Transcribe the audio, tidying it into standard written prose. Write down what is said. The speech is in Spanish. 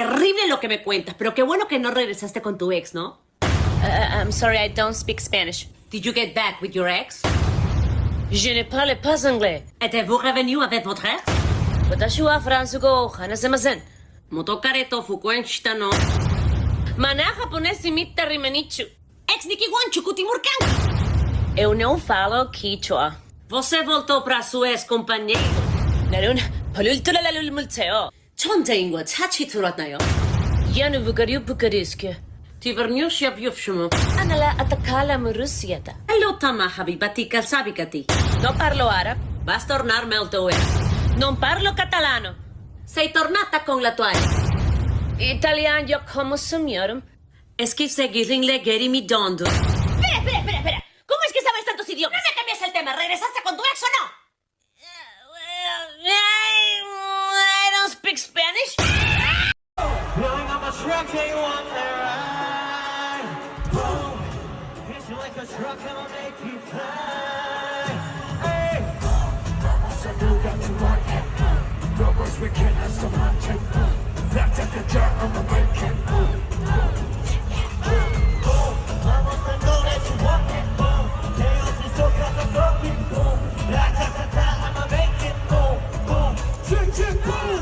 Terrible lo que me cuentas, pero qué bueno que no regresaste con tu ex, ¿no? I'm sorry, I don't speak Spanish. Did you get back with your ex? Je ne parle pas anglais. Êtes-vous revenu avec votre ex? Watashua fransugo hanasemasen. Motokare fukuenshita no. Mana japonês imita rimanichu. Ex Nikiwanchu Kutimurkan. Eu não falo Quichua. Você voltou pra sua ex-companheiro? 나는 벌을뚫어라를 물체요. 천재인과 차치 들었나요? 야는 부카리스케. Tiverniushia biufshumu. أنا لا أتكلم روسية. Hello, Tama, habibati, kalsabikati. Non parlo árabe. Vas tornarme al teu ex. Non parlo catalano. Sei tornata con la tua ex. Italiano como signor. Es que seguir inlegeri mi dondo. Espera. ¿Cómo es que sabes tantos idiomas? No me cambies el tema. ¿Regresaste con tu ex o no? I don't speak Spanish. Feeling I'm a truck, they want their ride. Boom, hit you like a truck, and I'll make you fly. Hey, so do that you want it. No words we can't have some hunting. That's at the jar, I'm a breaking. I want to know that you want it. Boom, chaos is so cause I'm broken. Boom, I'm a making. Boom, boom, chick, boom.